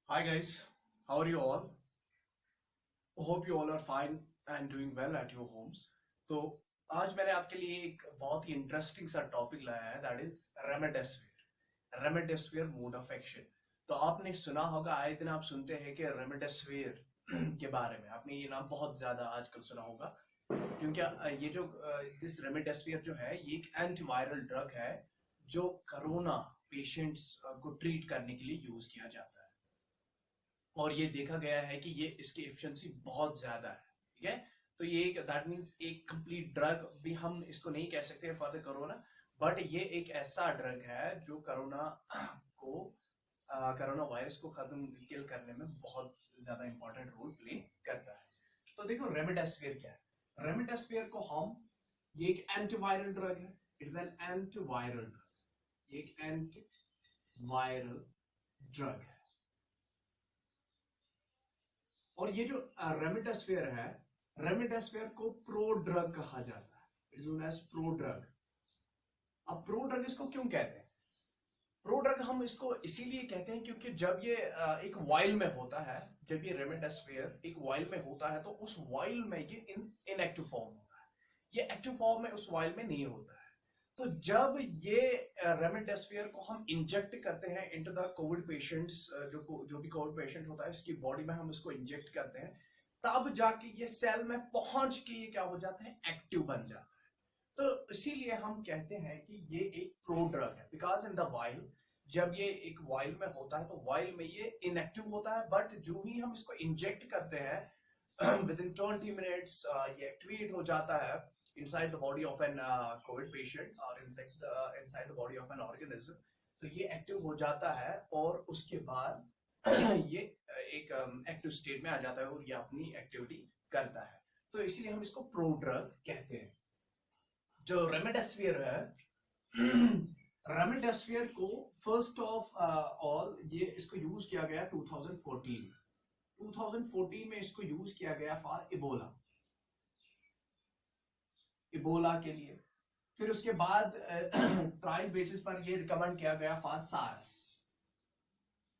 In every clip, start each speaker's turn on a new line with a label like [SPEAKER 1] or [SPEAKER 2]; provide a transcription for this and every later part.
[SPEAKER 1] Hi guys, how are you all? Hope you all are fine and doing well at your homes. तो आज मैंने आपके लिए एक बहुत ही इंटरेस्टिंग सा टॉपिक लाया है that is remdesivir mode of action. तो आपने सुना होगा, आए दिन आप सुनते हैं कि रेमडेसिविर के बारे में आपने ये नाम बहुत ज्यादा आजकल सुना होगा, क्योंकि ये जो दिस रेमडेसिविर जो है ये एक एंटीवायरल ड्रग है जो कोरोना पेशेंट्स को ट्रीट करने के लिए यूज किया जाता है। और ये देखा गया है कि ये इसकी एफिशिएंसी बहुत ज्यादा है। ठीक है, तो ये एक दैट मींस एक कंप्लीट ड्रग भी हम इसको नहीं कह सकते फॉर द कोरोना, बट ये एक ऐसा ड्रग है जो को कोरोना वायरस को खत्म किल करने में बहुत ज्यादा इंपॉर्टेंट रोल प्ले करता है। तो देखो रेमडेसिविर क्या है। रेमडेसिविर को हम ये एक एंटीवायरल ड्रग है। It is N antiviral drug, ये एक एंटीवायरल ड्रग है। और ये जो रेमडेसिविर है, रेमडेसिविर को प्रो ड्रग कहा जाता है। It is known as prodrug. अब प्रो ड्रग इसको क्यों कहते हैं? प्रो ड्रग हम इसको इसीलिए कहते हैं क्योंकि जब ये एक वाइल में होता है, जब ये रेमडेसिविर एक वाइल में होता है तो उस वाइल में ये इनएक्टिव फॉर्म होता है। ये एक्टिव फॉर्म में उस वाइल में नहीं होता है। तो जब ये रेमडेसिविर को हम इंजेक्ट करते हैं इनटू द कोविड पेशेंट्स, जो भी कोविड पेशेंट होता है उसकी बॉडी में हम इसको इंजेक्ट करते हैं, तब जाके ये सेल में पहुंच के ये क्या हो जाता है, एक्टिव बन जाता है। तो इसीलिए हम कहते हैं कि ये एक प्रो ड्रग है, बिकॉज इन द वाइल जब ये एक वाइल में होता है तो वाइल में ये इनएक्टिव होता है, बट जो ही हम इसको इंजेक्ट करते हैं विद इन 20 मिनट्स ये एक्टिवेट हो जाता है inside the body of an COVID patient or inside the body of an organism। तो ये एक्टिव हो जाता है और उसके बाद ये एक एक्टिव स्टेट में आ जाता है और ये अपनी एक्टिविटी करता है। तो इसीलिए हम इसको प्रो ड्रग कहते हैं। जो रेमडेसिविर है, रेमडेसिविर को फर्स्ट ऑफ ऑल ये इसको यूज किया गया 2014 में इसको यूज किया गया फॉर इबोला, इबोला के लिए। फिर उसके बाद ट्रायल बेसिस पर ये रिकमेंड किया गया फॉर सार्स,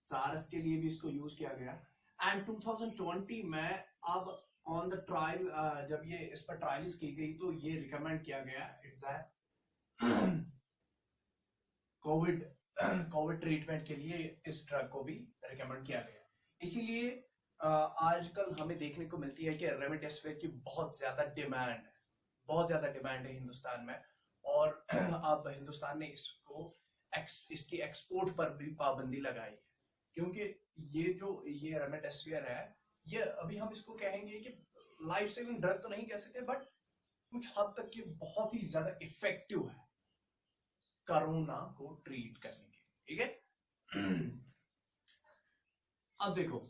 [SPEAKER 1] सार्स के लिए भी इसको यूज किया गया। एंड 2020 में अब ऑन द ट्रायल जब ये इस पर ट्रायल्स की गई तो ये रिकमेंड किया गया इट्स कोविड कोविड ट्रीटमेंट के लिए इस ड्रग को भी रिकमेंड किया गया। इसीलिए आजकल हमें देखने को मिलती है कि रेमडेसिविर की बहुत ज्यादा डिमांड है, बहुत ज्यादा डिमांड है हिंदुस्तान में। और अब हिंदुस्तान ने इसकी एक्सपोर्ट पर भी पाबंदी लगाई है, क्योंकि ये रेमडेसिविर है, ये अभी हम इसको कहेंगे कि लाइफ सेविंग ड्रग तो नहीं कह सकते, बट कुछ हद तक ये बहुत ही ज्यादा इफेक्टिव है कोरोना को ट्रीट करने के लिए। ठीक है, अब देखो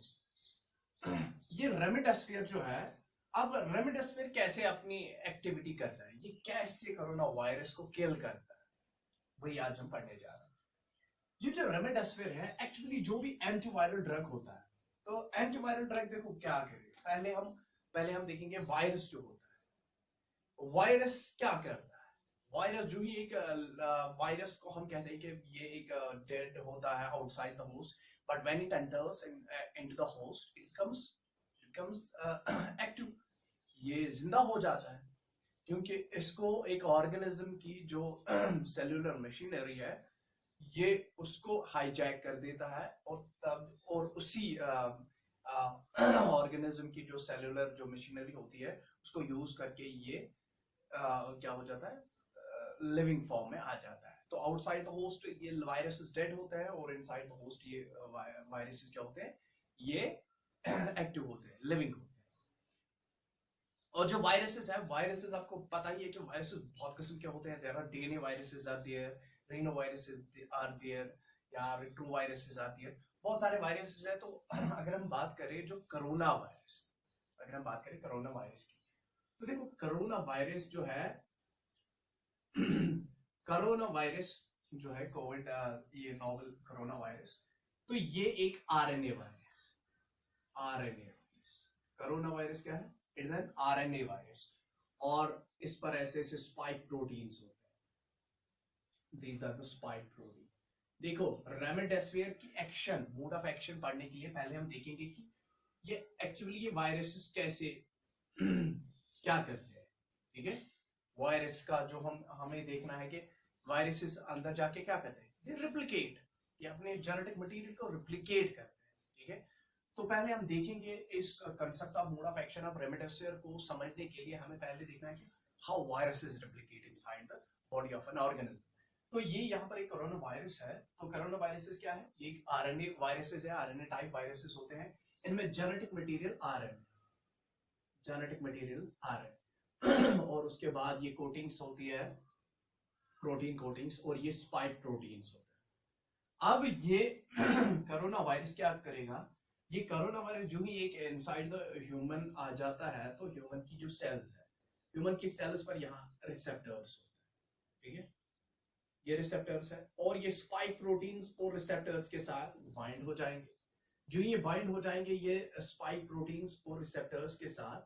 [SPEAKER 1] ये रेमडेसिविर जो है, अब रेमडेसिविर कैसे अपनी एक्टिविटी करता है, ये कैसे कोरोना वायरस को किल करता है, वही आज हम पढ़ने जा रहे हैं। ये जो रेमडेसिविर है एक्चुअली जो भी एंटीवायरल ड्रग होता है, तो एंटीवायरल ड्रग देखो क्या करेगा, पहले हम देखेंगे वायरस जो होता है, वायरस क्या करता है। वायरस जो ही एक वायरस को हम कहते हैं कि ये एक डेड होता है outside the host, but when it enters into the host it comes active, ये जिंदा हो जाता है, क्योंकि इसको एक ऑर्गेनिज्म की जो सेल्यूलर मशीनरी है ये उसको हाईजैक कर देता है, और उसी ऑर्गेनिज्म की जो सेल्यूलर जो मशीनरी होती है उसको यूज करके ये क्या हो जाता है, लिविंग फॉर्म में आ जाता है। तो आउटसाइड द होस्ट ये वायरसेस डेड होते हैं और इनसाइड द होस्ट ये वायरसेस क्या होते हैं, ये एक्टिव होते हैं, लिविंग होते हैं। और जो वायरसेस है, वायरसेस आपको पता ही है कि वायरसेस बहुत किस्म के होते हैं। There are DNA viruses are there, rhino viruses are there, या रिट्रो वायरसेस आर देयर, बहुत सारे वायरसेस है। तो अगर हम बात करें जो कोरोना वायरस, अगर हम बात करें कोरोना वायरस की, तो देखो कोरोना वायरस जो है कोरोना वायरस जो है कोविड, ये नोवेल कोरोना वायरस, तो ये एक RNA virus, RNA virus. Corona virus क्या है, it is an RNA virus, और इस पर ऐसे ऐसे स्पाइक प्रोटीन्स होते हैं, these are the spike protein. देखो रेमडेसिविर की एक्शन, मोड ऑफ एक्शन पढ़ने के लिए पहले हम देखेंगे कि ये एक्चुअली ये वायरसेस कैसे क्या करते हैं, ठीक है। वायरस का जो हमें देखना है कि वायरसेस अंदर जाके क्या करते हैं, दे रिप्लिकेट, ये अपने जेनेटिक मटेरियल को रिप्लिकेट करते हैं, ठीक है। तो पहले हम देखेंगे इस concept of mode of action of remdesivir को समझने के लिए हमें पहले देखना है कि how viruses replicate inside the body of an organism. तो ये यहाँ पर एक कोरोना वायरस है। तो कोरोना वायरसेस क्या है, ये आरएनए वायरसेस है, आरएनए टाइप वायरसेस होते हैं। इनमें genetic material RNA, genetic materials RNA और उसके बाद ये कोटिंग्स होती है, प्रोटीन कोटिंग्स, और ये स्पाइक प्रोटीन्स होते हैं। अब ये कोरोना वायरस क्या करेगा, ये कोरोना वायरस जो ही एक इनसाइड द ह्यूमन आ जाता है तो ह्यूमन की जो सेल्स है, ह्यूमन की सेल्स पर यहाँ रिसेप्टर्स होते हैं, ठीक है। ये रिसेप्टर्स है और ये स्पाइक प्रोटीन्स और रिसेप्टर्स के साथ बाइंड हो जाएंगे। जो ये बाइंड हो जाएंगे ये स्पाइक प्रोटीन्स और रिसेप्टर्स के साथ,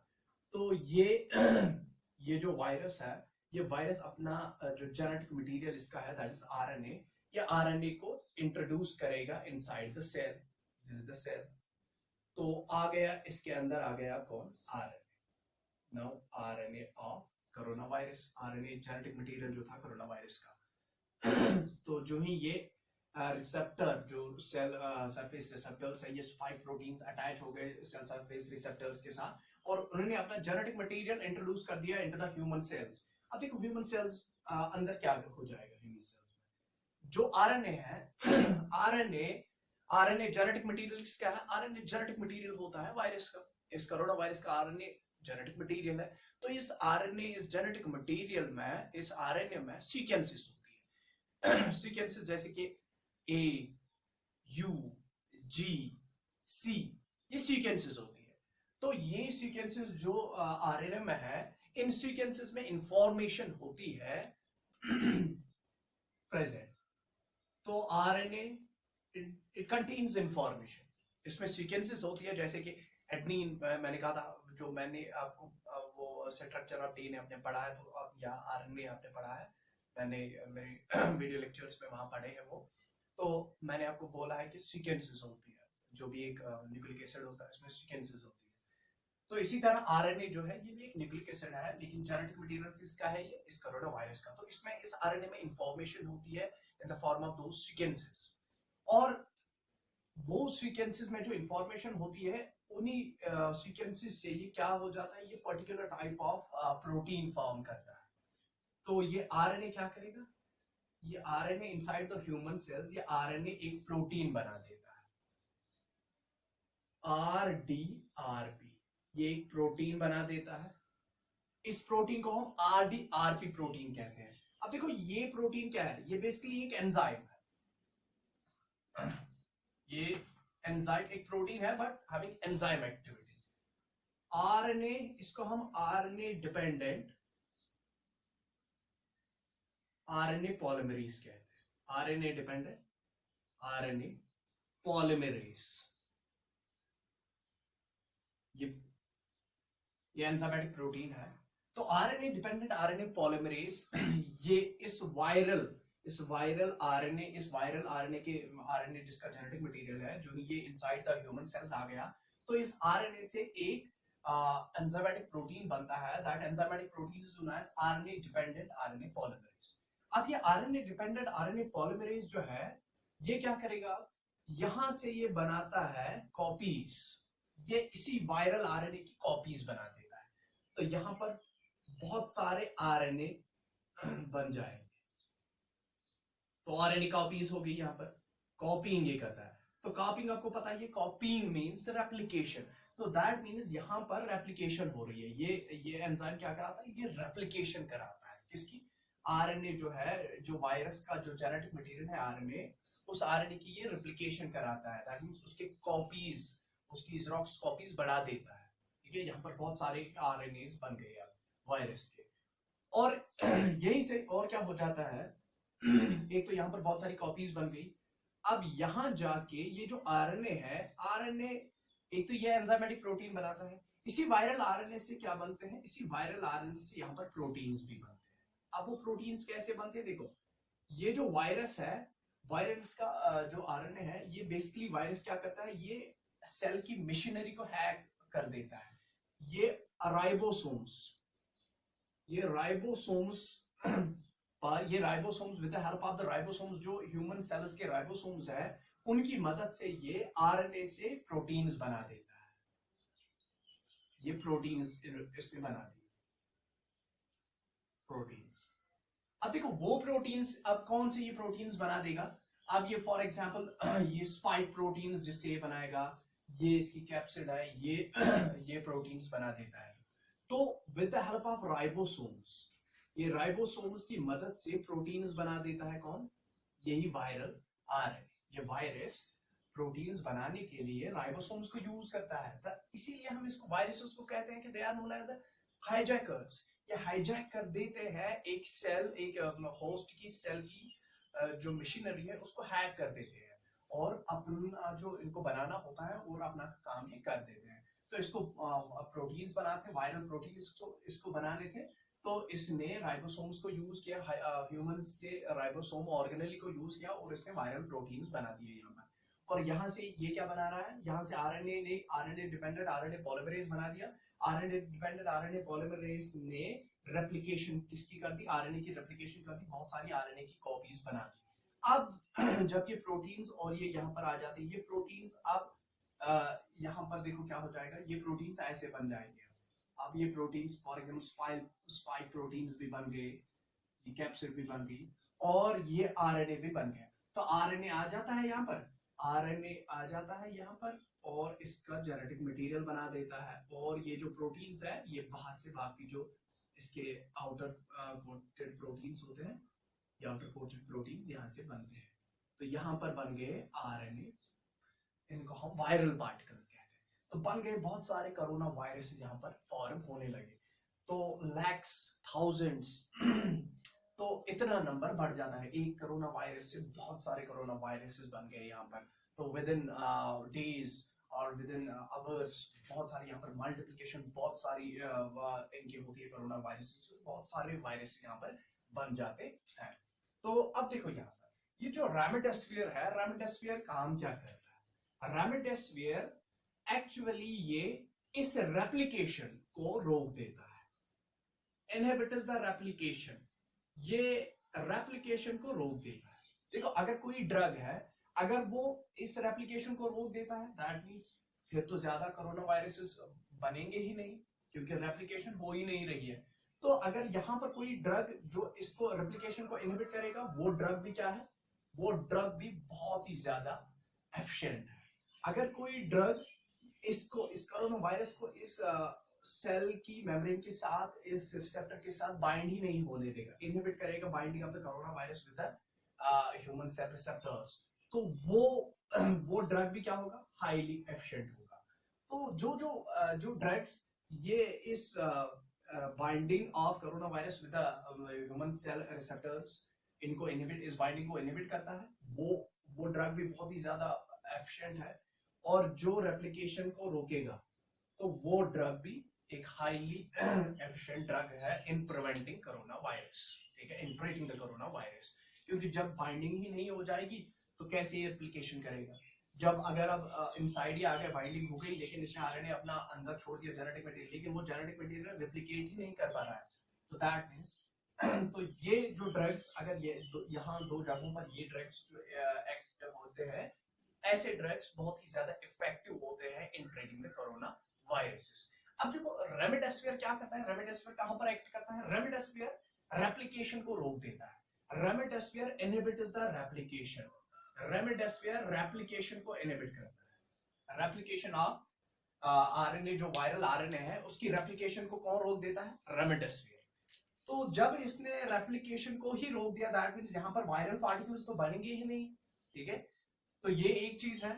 [SPEAKER 1] तो ये जो वायरस है, ये वायरस अपना जो जेनेटिक मटेरियल इसका है दैट इज आरएनए, या आरएनए को इंट्रोड्यूस करेगा inside the cell, this is the cell. तो आ गया इसके अंदर, आ गया कौन, RNA. Now RNA of corona virus, RNA genetic material जो था कोरोना वायरस का। तो जो ही ये रिसेप्टर, जो सेल सरफेस रिसेप्टर्स है, ये स्पाइक प्रोटीन्स अटैच हो गए सेल सरफेस रिसेप्टर्स के साथ और उन्होंने अपना जेनेटिक मटेरियल इंट्रोड्यूस कर दिया इनटू द ह्यूमन सेल्स। अब देखो ह्यूमन सेल्स अंदर क्या हो जाएगा, ह्यूमन सेल्स में जो आरएनए है, आरएनए जेनेटिक मटेरियल क्या है, आरएनए जेनेटिक मटेरियल होता है वायरस का। इस कोरोना वायरस का आरएनए जेनेटिक मटेरियल है। तो इस आरएनए, इस जेनेटिक मटेरियल में, इस आरएनए में सीक्वेंसेस होती है सीक्वेंसेस जैसे कि ए, यू, जी, सी, ये सीक्वेंसेस होती है। तो ये सीक्वेंसेस जो आरएनए में है, इन सीक्वेंसेस में इंफॉर्मेशन होती है प्रेजेंट। तो आरएनए इट कंटेन्स इंफॉर्मेशन, इसमें सीक्वेंसेस होती है जैसे कि एडनिन, मैंने कहा था, जो मैंने आपको वो स्ट्रक्चर ऑफ डीएनए आपने पढ़ा है, तो अब यहाँ आरएनए आपने पढ़ा है, मैंने मेरे वीडियो लेक्चर्स में वहां पढ़े हैं वो। तो मैंने आपको बोला है कि सीक्वेंसेस होती है, जो भी एक न्यूक्लिक एसिड होता है इसमें सीक्वेंसेस होती है। तो इसी तरह आरएनए जो है ये भी एक न्यूक्लिक एसिड है, लेकिन जेनेटिक मटेरियल इसका है, ये इस कोरोना वायरस का। तो इसमें इस आरएनए में इंफॉर्मेशन होती है इन द फॉर्म ऑफ दो सीक्वेंसेस, और वो सीक्वेंसेस में जो इंफॉर्मेशन होती है उन्हीं सीक्वेंसेस से ये क्या हो जाता है, ये particular type of protein form करता है। तो ये आरएनए क्या करेगा, ये RNA inside the human cells, ये आरएनए एक प्रोटीन बना देता है, आरडीआरपी, ये एक प्रोटीन बना देता है। इस प्रोटीन को हम आरडीआरपी प्रोटीन कहते हैं। अब देखो ये प्रोटीन क्या है, ये बेसिकली एक एंजाइम है। ये एंजाइम एक प्रोटीन है but having enzyme activity. RNA, इसको हम आरएनए डिपेंडेंट आरएनए पॉलीमरेज कहते हैं, आरएनए डिपेंडेंट आरएनए पॉलीमरेज। ये एंजाइमेटिक प्रोटीन है। तो आरएनए डिपेंडेंट आरएनए पॉलीमरेज ये इस वायरल आरएनए के आरएनए जिसका जेनेटिक मटेरियल है, जो ये इनसाइड द ह्यूमन सेल्स आ गया, तो इस आरएनए से एक एंजाइमेटिक प्रोटीन बनता है। That enzymatic protein is known as RNA dependent RNA polymerase. अब ये आरएनए डिपेंडेंट आरएनए पॉलीमरेज जो है, ये क्या करेगा, यहां से ये बनाता है कॉपीज, ये इसी वायरल आरएनए की कॉपीज बना देता है। तो यहां पर बहुत सारे आरएनए बन जाएंगे। तो आरएनए कॉपीज हो गई, यहां पर कॉपीइंग ये करता है। तो कॉपीइंग आपको पता है, ये कॉपीइंग मींस रेप्लिकेशन। तो दैट मींस यहां पर रेप्लिकेशन हो रही है। ये एंजाइम क्या कराता है, ये रेप्लिकेशन कराता है। किसकी, आरएनए जो है, जो वायरस का जो जेनेटिक मटेरियल है आरएनए, उस आरएनए की ये रेप्लिकेशन कराता है। दैट मींस उसके कॉपीज, उसकी जेरॉक्स कॉपीज बढ़ा देता है। ठीक है, यहाँ पर बहुत सारे आरएनए बन गए अब वायरस के। और यहीं से और क्या हो जाता है, एक तो यहाँ पर बहुत सारी कॉपीज बन गई। अब यहां जाके ये जो आरएनए है, आरएनए एक तो ये एंजाइमेटिक प्रोटीन बनाता है। इसी वायरल आरएनए से क्या बनते हैं, इसी वायरल आरएनए से यहाँ पर प्रोटीन्स भी बनते हैं। अब वो प्रोटीन्स कैसे बनते हैं, देखो ये जो वायरस है, वायरस का जो आरएनए है, ये बेसिकली वायरस क्या करता है, ये सेल की मशीनरी को हैक कर देता है। ये ribosomes with the help of the ribosomes, जो ह्यूमन सेल्स के राइबोसोम्स है, उनकी मदद से ये आरएनए से प्रोटीन्स बना देता है। ये प्रोटीन्स इसने बना दी प्रोटीन्स। अब देखो वो प्रोटीन्स, अब कौन से ये प्रोटीन्स बना देगा, अब ये फॉर एग्जांपल ये स्पाइक प्रोटीन्स जिससे ये बनाएगा, ये इसकी कैप्सिड है, ये प्रोटीन्स बना देता है। तो with the help of ribosomes, ये राइबोसोम्स की मदद से प्रोटीन्स बना देता है कौन, यही वायरल आरएनए। ये वायरस प्रोटीन्स बनाने के लिए राइबोसोम्स को यूज करता है, इसीलिए हम इसको वायरसेस को कहते हैं कि they are known as hijackers. ये हाईजैक कर देते हैं एक सेल, एक होस्ट की सेल की जो मशीनरी है उसको हैक कर देते हैं, और अपना जो इनको बनाना होता है और अपना काम ये कर देते हैं। तो इसको प्रोटीन्स बनाते हैं, वायरल प्रोटीन्स इसको बनाने थे, तो इसने राइबोसोम्स को यूज किया, ह्यूमंस के राइबोसोम ऑर्गेनेली को यूज किया और इसने वायरल प्रोटीन्स बना दिए यहाँ पर। और यहाँ से ये क्या बना रहा है, यहाँ से आरएनए डिपेंडेंट आरएनए पॉलीमरेज बना दिया। आरएनए डिपेंडेंट आरएनए पॉलीमरेज ने रेप्लिकेशन किसकी कर दी, आरएनए की रेप्लिकेशन कर दी, बहुत सारी आरएनए की कॉपीज बना दी। अब जब ये प्रोटीन्स और ये यहाँ पर आ जाते हैं, ये प्रोटीन्स अब यहाँ पर देखो क्या हो जाएगा, ये प्रोटीन्स ऐसे बन जाएंगे। अब ये proteins for example spike proteins भी बन गए, ये कैप्सिड भी बन गई, और ये आरएनए भी बन गया। तो आरएनए आ जाता है यहाँ पर, आरएनए आ जाता है यहाँ पर, और इसका जेनेटिक मटेरियल बना देता है, और ये जो प्रोटीन्स है ये बाहर से बाकी जो इसके आउटर कोटेड प्रोटीन्स होते हैं, ये आउटर कोटेड प्रोटीन्स यहाँ से बनते हैं। तो यहाँ पर बन गए आरएनए, इनको हम वायरल पार्टिकल्स कहते हैं। तो बन गए बहुत सारे कोरोना वायरस यहाँ पर फॉर्म होने लगे, तो लैक्स, थाउजेंड्स तो इतना नंबर बढ़ जाता है। एक कोरोना वायरस से बहुत सारे कोरोना वायरसेस बन गए यहाँ पर। तो विद इन डेज और विद इन आवर्स बहुत सारी यहाँ पर मल्टीप्लिकेशन, बहुत सारी इनकी होती है कोरोना वायरस, बहुत सारे वायरसेस यहाँ पर बन जाते हैं। तो अब देखो यहाँ पर ये जो रेमडेसिविर है, रेमडेसिविर काम क्या करता है, रेमडेसिविर एक्चुअली ये इस रेप्लिकेशन को रोक देता है, इनहिबिट्स द रेप्लिकेशन, ये रेप्लिकेशन को रोक देता है। देखो अगर कोई ड्रग है, अगर वो इस रेप्लिकेशन को रोक देता है, दैट मींस फिर तो ज्यादा कोरोना वायरसेस बनेंगे ही नहीं, क्योंकि रेप्लिकेशन हो ही नहीं रही है। तो अगर यहाँ पर कोई ड्रग जो इसको रेप्लिकेशन को इनहिबिट करेगा, वो ड्रग भी क्या है, वो ड्रग भी बहुत ही ज्यादा एफिशिएंट है। अगर कोई ड्रग इसको, इस कोरोना वायरस को इस सेल की मेम्ब्रेन के साथ, इस रिसेप्टर के साथ बाइंड ही नहीं होने देगा, इनहिबिट करेगा binding of the corona virus with the human cell receptors, तो वो ड्रग भी क्या होगा, हाईली एफिशिएंट होगा। तो जो ड्रग्स ये इस binding of corona virus with the human cell receptors, इनको इनहिबिट, इस बाइंडिंग को इनहिबिट करता है, वो ड्रग भी बहुत ही ज्यादा एफिशिएंट है। और जो रेप्लिकेशन को रोकेगा, तो वो ड्रग भी एक हाईली एफिशिएंट ड्रग है इन प्रिवेंटिंग कोरोना वायरस, ठीक है, in preventing the corona virus. क्योंकि जब बाइंडिंग ही नहीं हो जाएगी तो कैसे ये रेप्लिकेशन करेगा। जब अगर अब इनसाइड ही आ गया, बाइंडिंग हो गई, लेकिन इसने आरएनए अपना अंदर छोड़ दिया जेनेटिक मटेरियल, लेकिन वो जेनेटिक मटेरियल रेप्लिकेट ही नहीं कर पा रहा है, तो दैट मींस तो ये जो ड्रग्स, अगर ये यहाँ दो जगहों पर ये ड्रग्स जो एक्ट होते हैं, ऐसे ड्रग्स बहुत ही ज्यादा इफेक्टिव होते हैं इन ट्रीटिंग द कोरोना वायरसेस। अब देखो रेमडेसिविर क्या करता है, रेमडेसिविर कहां पर एक्ट करता है, रेमडेसिविर रेप्लिकेशन को रोक देता है, remdesivir inhibits the replication, remdesivir replication को इनहिबिट करता है। रेप्लिकेशन ऑफ आरएनए, जो वायरल आरएनए है, उसकी रेप्लिकेशन को कौन रोक देता है, रेमडेसिविर। तो जब इसने रेप्लिकेशन को ही रोक दिया, दैट मींस यहां पर वायरल पार्टिकल्स तो बनेंगे ही नहीं, ठीक है। तो ये एक चीज है,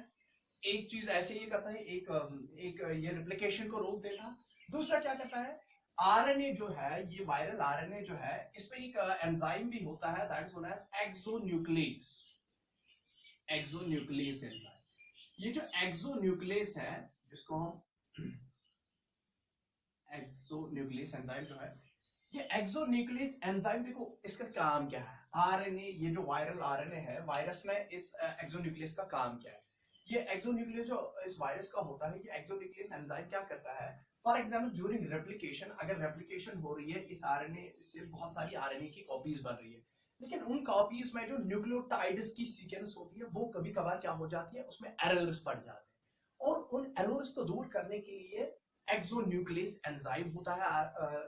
[SPEAKER 1] एक चीज ऐसे ही करता है, एक ये रेप्लिकेशन को रोक देता। दूसरा क्या करता है, आरएनए जो है, ये वायरल आरएनए जो है, इसमें एक एंजाइम भी होता है, that is known as exonuclease, exonuclease enzyme. ये जो एक्सोन्यूक्लियस है, जिसको हम एक्सोन्यूक्लियस एंजाइम जो है, ये एक्सोन्यूक्लियस एंजाइम, देखो इसका काम क्या है, आरएनए, ये जो वायरल आरएनए है, वायरस में इस एक्सोन्यूक्लियस का काम क्या है? ये एक्सोन्यूक्लियस जो इस वायरस का होता है, ये एक्सोन्यूक्लियस एंजाइम क्या करता है? फॉर एग्जाम्पल ड्यूरिंग रेप्लिकेशन, अगर रेप्लिकेशन हो रही है इस आरएनए से, बहुत सारी आरएनए की कॉपीज बन रही है, लेकिन उन कॉपीज में जो न्यूक्लियोटाइड्स की सीक्वेंस होती है वो कभी कभार क्या हो जाती है, उसमें एरर्स पड़ जाते हैं, और उन एरर्स को दूर करने के लिए एक्सोन्यूक्लियस एंजाइम होता है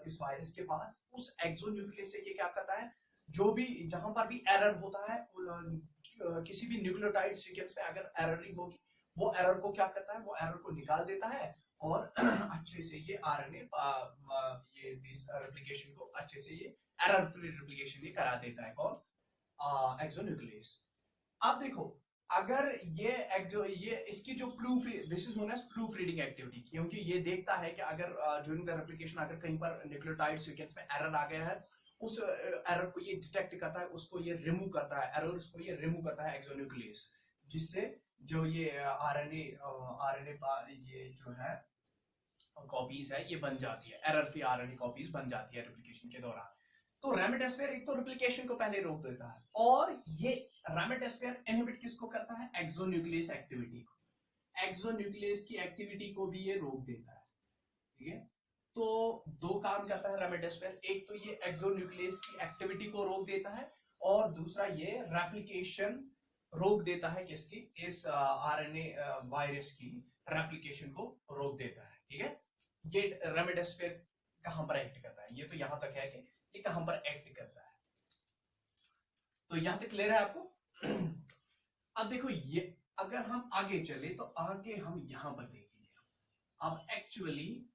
[SPEAKER 1] इस वायरस के पास। उस एक्सोन्यूक्लियस से ये क्या करता है, जो भी जहां पर भी एरर होता है, किसी भी न्यूक्लियोटाइड सीक्वेंस में अगर एररिंग होगी, वो एरर को क्या करता है, वो एरर को निकाल देता है और अच्छे से ये आरएनए ये रेप्लिकेशन को अच्छे से ये एरर फ्री रेप्लिकेशन ये करा देता है। कौन? एक्सोन्यूक्लियस। अब देखो, अगर ये इसकी जो proof, this is known as proofreading activity, क्योंकि ये देखता है कि अगर ड्यूरिंग द रेप्लिकेशन अगर कहीं पर न्यूक्लियोटाइड सीक्वेंस में एरर आ गया है, उस एरर को ये डिटेक्ट करता है, उसको ये रिमूव करता है, एरर्स को ये रिमूव करता है एक्सोन्यूक्लियस, जिससे जो ये आरएनए ये जो है कॉपीज है ये बन जाती है, एरर फ्री आरएनए कॉपीज बन जाती है रेप्लिकेशन के दौरान। तो रेमिडेसिविर एक तो रेप्लिकेशन को पहले रोक देता है, और ये रेमिडेसिविर इनहिबिट किसको करता है? एक्सोन्यूक्लियस एक्टिविटी को, एक्सोन्यूक्लियस की एक्टिविटी को भी ये रोक देता है। ठीक है, तो दो काम करता है रेमिडेसिविर, एक तो ये एक्सोन्यूक्लियस की एक्टिविटी को रोक देता है, और दूसरा ये रेप्लिकेशन रोक देता है, किसकी? इस आरएनए वायरस की रेप्लिकेशन को रोक देता है। ठीक है, ये रेमिडेसिविर कहां पर एक्ट करता है? ये तो यहां तक है कि ये कहां पर एक्ट करता है, तो यहां तक क्लियर है आपको? अब देखो, ये अगर हम आगे चले तो आगे हम यहां पर देखेंगे, अब एक्चुअली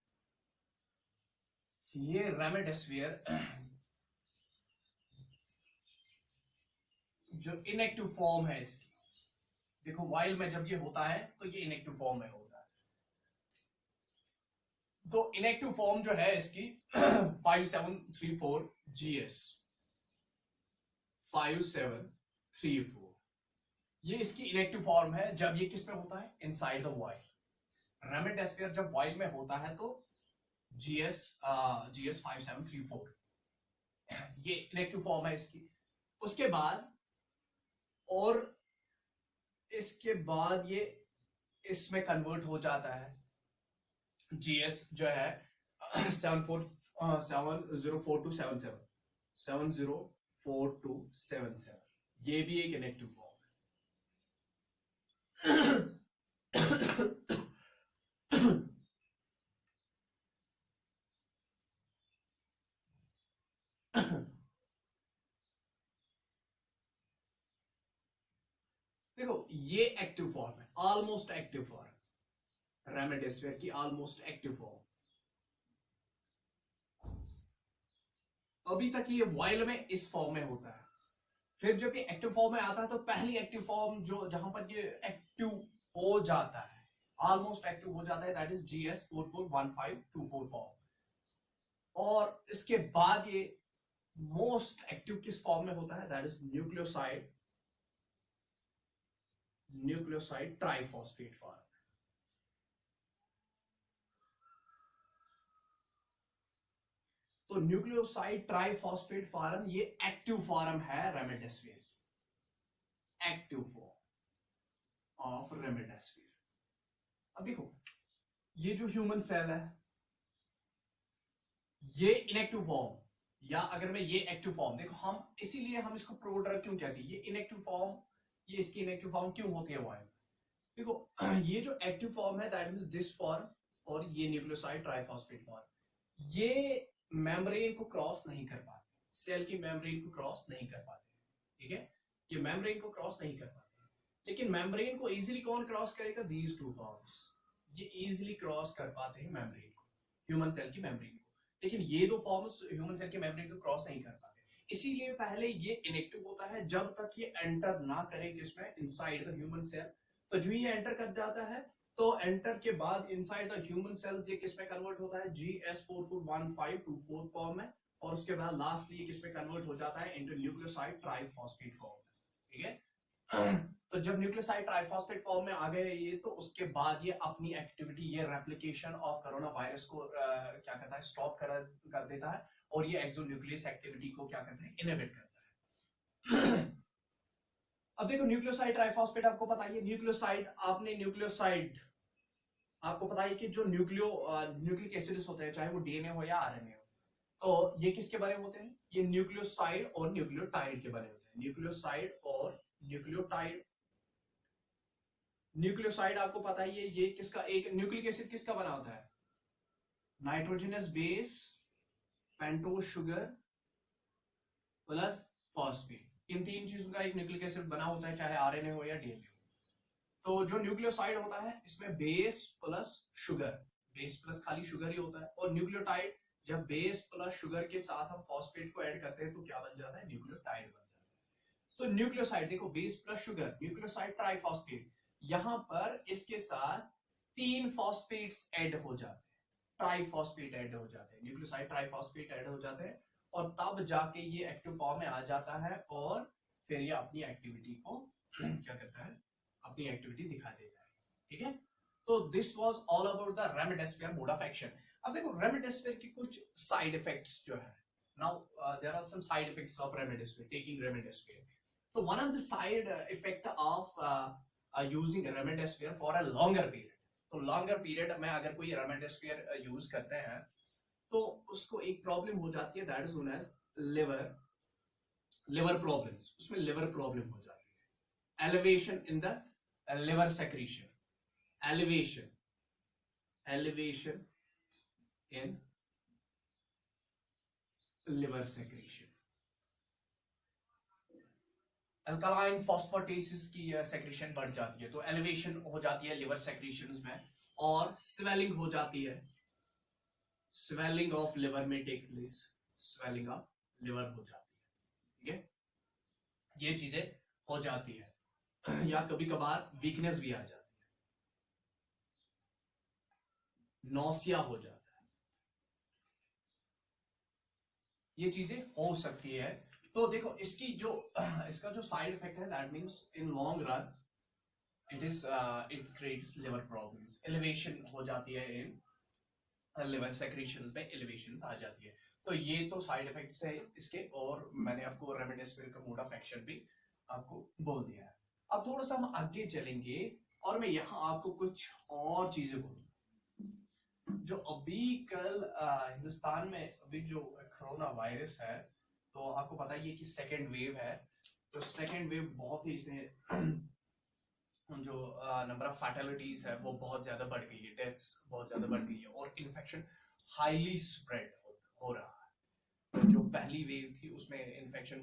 [SPEAKER 1] ये रेमिडेसिविर जो इनएक्टिव फॉर्म है इसकी, देखो वाइल में जब ये होता है तो ये इनएक्टिव फॉर्म में होता है, तो इनएक्टिव फॉर्म जो है इसकी 5734 GS 5734, ये इसकी इनएक्टिव फॉर्म है जब ये किस में होता है? Inside the while. रेमिडेसिविर जब वाइल में होता है तो GS 5734 ये इनएक्टिव फॉर्म है इसकी। उसके बाद और इसके बाद ये इसमें कन्वर्ट हो जाता है, GS जो है 704277 704277, ये भी एक इनएक्टिव फॉर्म है। देखो, ये एक्टिव फॉर्म है, ऑलमोस्ट एक्टिव फॉर्म, रेमिडेसिविर की ऑलमोस्ट एक्टिव फॉर्म। अभी तक ये वाइल में इस फॉर्म में होता है, फिर जब ये एक्टिव फॉर्म में आता है तो पहली एक्टिव फॉर्म जो जहां पर ये एक्टिव हो जाता है, ऑलमोस्ट एक्टिव हो जाता है, दैट इज GS 441524 फॉर्म, और इसके बाद ये मोस्ट एक्टिव किस फॉर्म में होता है? That is nucleoside triphosphate form. तो न्यूक्लियोसाइड ट्राइफॉस्फेट फॉर्म ये एक्टिव फॉर्म है remdesivir, active form of remdesivir. अब देखो, ये जो ह्यूमन सेल है ये इनएक्टिव फॉर्म, या अगर मैं ये एक्टिव फॉर्म, देखो हम इसीलिए हम इसको प्रोड्रग क्यों कहते हैं, ये इनएक्टिव फॉर्म, ये इसकी इनएक्टिव फॉर्म क्यों होती है वाइल? देखो ये जो एक्टिव फॉर्म है दैट मींस दिस फॉर्म, और ये न्यूक्लियोसाइड ट्राइफॉस्फेट फॉर्म, ये मेम्ब्रेन को क्रॉस नहीं कर पाते, सेल की मेम्ब्रेन को क्रॉस नहीं कर पाते। ठीक है, ये मेम्ब्रेन को क्रॉस नहीं कर पाते, लेकिन मेम्ब्रेन को इजीली कौन क्रॉस करेगा? दीज टू फॉर्म्स, ये इजीली क्रॉस कर पाते हैं मेम्ब्रेन को, ह्यूमन सेल की मेम्ब्रेन को, लेकिन ये दो फॉर्म्स ह्यूमन सेल के मेम्ब्रेन को क्रॉस नहीं कर पाते। इसीलिए पहले ये इनएक्टिव होता है जब तक ये एंटर ना करे किसमें? Inside the human cell. तो जो ये एंटर कर जाता है तो एंटर के बाद इनसाइड द ह्यूमन सेल्स ये किसमें कन्वर्ट होता है? GS 441524 फॉर्म में, और उसके बाद लास्टली ये किसमें कन्वर्ट हो जाता है? इनटू न्यूक्लियोसाइड ट्राइफॉस्फेट फॉर्म में। ठीक है, तो जब न्यूक्लियोसाइड ट्राइफॉस्फेट फॉर्म में आ गए ये, तो उसके बाद ये अपनी एक्टिविटी, ये रेप्लिकेशन ऑफ कोरोना वायरस को क्या करता है? स्टॉप कर देता है, और ये एक्सोन्यूक्लियस एक्टिविटी को क्या करता है? इनहिबिट करता है। अब देखो न्यूक्लियोसाइड ट्राइफॉस्फेट आपको पता है, न्यूक्लियोसाइड आपको पता है कि जो न्यूक्लिक एसिड्स होते हैं, चाहे वो डीएनए हो या आरएनए हो, तो ये किसके बने होते हैं? ये न्यूक्लियोसाइड और न्यूक्लियोटाइड के बने होते हैं। न्यूक्लियोसाइड और न्यूक्लियोटाइड। न्यूक्लियोसाइड आपको पता है ये किसका, एक न्यूक्लिक एसिड किसका बना होता है? Nitrogenous base, pentose sugar plus phosphate, इन तीन चीजों का एक न्यूक्लिक एसिड बना होता है, चाहे आरएनए हो या डीएनए हो। तो जो न्यूक्लियोसाइड होता है इसमें base plus sugar, base plus खाली शुगर ही होता है, और न्यूक्लियोटाइड जब बेस प्लस शुगर के साथ हम फॉस्फेट को ऐड करते हैं तो क्या बन जाता है? न्यूक्लियोटाइड बन जाता है। तो न्यूक्लियोसाइड देखो, base plus sugar, nucleoside triphosphate, यहां पर इसके साथ 3 फॉस्फेट्स ऐड हो जाते हैं, ट्राइफॉस्फेट ऐड हो जाते हैं, न्यूक्लियोसाइड ट्राइफॉस्फेट ऐड हो जाते हैं, और तब जाके ये एक्टिव फॉर्म में आ जाता है, और फिर ये अपनी एक्टिविटी को क्या करता है? अपनी एक्टिविटी दिखा देता है। ठीक है, तो this was all about the remdesivir mode of action. अब देखो रेमडेसिविर की कुछ साइड इफेक्ट्स जो है, now there are some side effects of remdesivir, taking remdesivir. तो one of the side effect of using remdesivir for a longer period, तो longer period में अगर कोई रेमडेसिविर यूज करते हैं तो उसको एक प्रॉब्लम हो जाती है, that is known as liver problems. उसमें लिवर प्रॉब्लम हो जाती है, elevation in the liver secretion, elevation in liver secretion, alkaline phosphatases की सेक्रेशन बढ़ जाती है, तो एलिवेशन हो जाती है लिवर सेक्रेशंस में, और स्वेलिंग हो जाती है, स्वेलिंग ऑफ लिवर में take place, swelling of liver हो जाती है। ठीक है, ये चीजें हो जाती है, या कभी कभार वीकनेस भी आ जाती है, नौसिया हो जाता है, ये चीजें हो सकती है। तो देखो इसकी जो इसका जो साइड इफेक्ट है, that means in long run it creates liver problems, elevation हो जाती है इन लिवर सेक्रेशंस में, एलिवेशंस आ जाती है। तो ये तो साइड इफेक्ट्स है इसके, और मैंने आपको रेमडेसिविर का मोड ऑफ एक्शन भी आपको बोल दिया है। अब थोड़ा सा हम आगे चलेंगे और मैं यहाँ आपको कुछ और चीजें बोलूंगा। जो अभी कल हिंदुस्तान में अभी जो कोरोना वायरस है, तो आपको पता ही है कि सेकेंड वेव है, तो सेकेंड वेव बहुत ही इसने जो नंबर ऑफ फैटलिटीज है वो बहुत ज्यादा बढ़ गई है, डेथ्स बहुत ज्यादा बढ़ गई है, और इन्फेक्शन हाईली स्प्रेड हो रहा है। तो जो पहली वेव थी उसमें इन्फेक्शन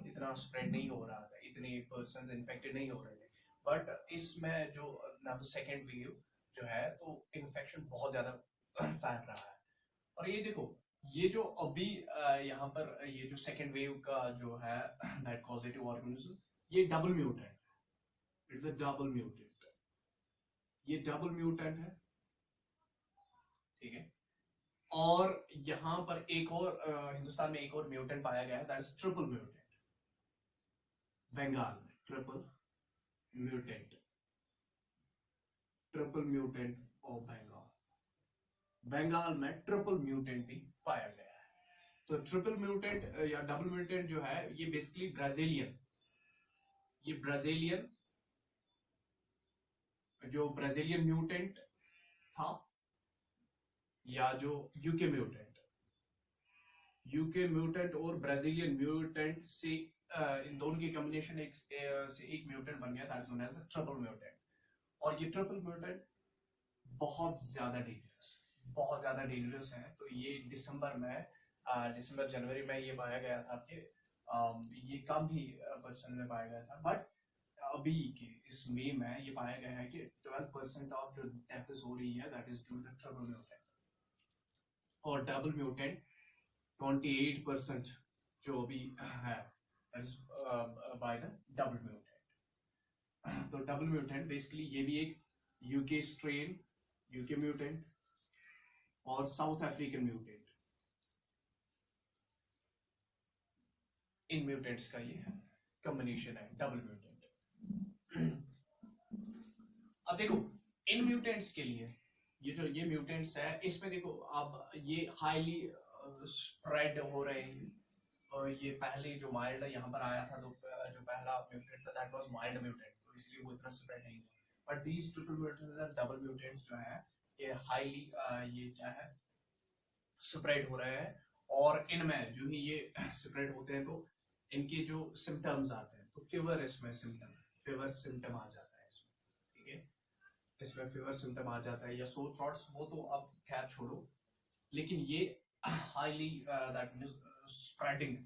[SPEAKER 1] इतना स्प्रेड नहीं हो रहा था, इतने पर्सन्स इन्फेक्टेड नहीं हो रहे थे, बट इसमें जो सेकेंड वेव जो है तो इन्फेक्शन बहुत ज्यादा फैल रहा है। और ये देखो, ये जो अभी यहाँ पर ये जो सेकेंड वेव का जो है दैट कॉजेटिव ऑर्गेनिज्म, ये double mutant, it's a double mutant, ये डबल म्यूटेंट है। ठीक है, और यहां पर एक और हिंदुस्तान में एक और म्यूटेंट पाया गया है, that is triple mutant, Bengal में triple mutant, triple mutant of Bengal, Bengal में ट्रिपल म्यूटेंट भी पाया गया है। तो ट्रिपल म्यूटेंट या डबल म्यूटेंट जो है ये बेसिकली ब्राजीलियन, ये ब्राजीलियन जो ब्राजीलियन म्यूटेंट था, या जो यूके म्यूटेंट और ब्राजीलियन म्यूटेंट से इन दोनों की कॉम्बिनेशन एक म्यूटेंट बन गया, that is known as the triple mutant. और ये ट्रिपल म्यूटेंट बहुत ज्यादा डेंजरस है। तो ये दिसंबर जनवरी में ये पाया गया था कि ये कम ही पर्सन में पाया गया था, बट अभी के इस मई में ये पाया गया है कि 12% ऑफ जो डेथ्स हो रही है that is due to triple mutant, और डबल म्यूटेंट 28% जो अभी है बाय द डबल म्यूटेंट। तो डबल म्यूटेंट बेसिकली ये भी एक यूके स्ट्रेन, यूके म्यूटेंट और साउथ अफ्रीकन म्यूटेंट, इन म्यूटेंट्स का ये कॉम्बिनेशन है, डबल म्यूटेंट। अब देखो इन म्यूटेंट्स के लिए ये म्यूटेंट्स है, इसमें देखो अब ये हाईली स्प्रेड हो रहे हैं, और ये पहले जो माइल्ड यहाँ पर आया था तो पहला म्यूटेंट था दैट वाज माइल्ड म्यूटेंट, तो इसलिए वो इतना स्प्रेड नहीं हुआ। बट दीज ट्रिपल म्यूटेंट्स और डबल म्यूटेंट्स जो है ये हाईली ये क्या है स्प्रेड हो रहे हैं, और इनमें जो ही ये स्प्रेड होते हैं तो इनके जो सिम्टम्स आते हैं, तो फीवर इसमें फीवर सिम्टम आ जाता है इसमें, ठीक है, इसमें फीवर सिम्टम आ जाता है, या सोर थ्रॉट्स, वो तो अब खैर छोड़ो, लेकिन ये हाईली दैट मींस स्प्रेडिंग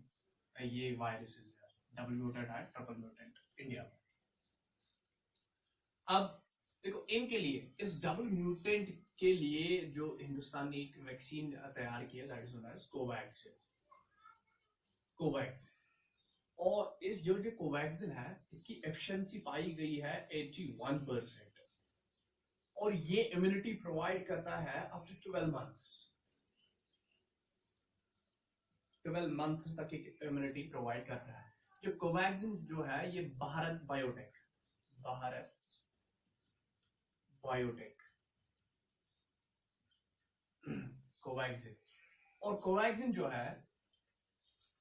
[SPEAKER 1] ये वायरसेस है, डबल म्यूटेंट है, ट्रिपल म्यूटेंट इंडिया में। अब देखो इनके लिए, इस डबल म्यूटेंट के लिए जो हिंदुस्तान ने एक वैक्सीन तैयार किया that is known as Covaxin, और इस जो कोवैक्सीन है इसकी एफिशिएंसी पाई गई है 81%, और ये इम्यूनिटी प्रोवाइड करता है अप टू 12 मंथ्स तक इम्यूनिटी प्रोवाइड करता है। जो कोवैक्सीन जो है ये भारत बायोटेक कोवैक्सीन, और कोवैक्सीन जो है,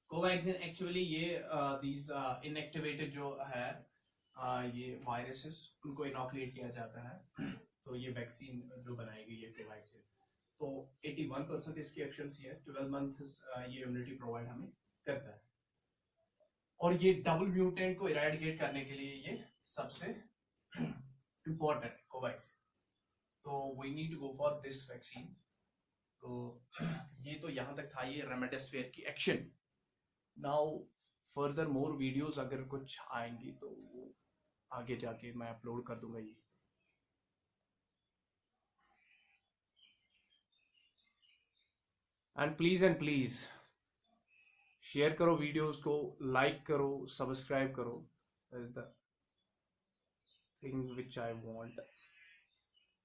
[SPEAKER 1] कोवैक्सीन एक्चुअली ये दीज इनएक्टिवेटेड जो है ये वायरसेस उनको इनॉकुलेट किया जाता है, तो ये वैक्सीन जो बनाई गई है कोवैक्सीन, तो 81% इसकी एफिशिएंसी है, 12 मंथ ये इम्यूनिटी प्रोवाइड हमें करता है, और ये डबल म्यूटेंट को इरेडिकेट करने के लिए ये सबसे इंपॉर्टेंट कोवैक्सीन, तो we need to go for this vaccine. तो ये तो यहाँ तक था ये रेमडेसिविर की action. Now further more videos अगर कुछ आएंगी तो आगे जाके मैं अपलोड कर दूंगा ये। एंड प्लीज शेयर करो वीडियोस को, लाइक करो, सब्सक्राइब करो, that is the thing which I want.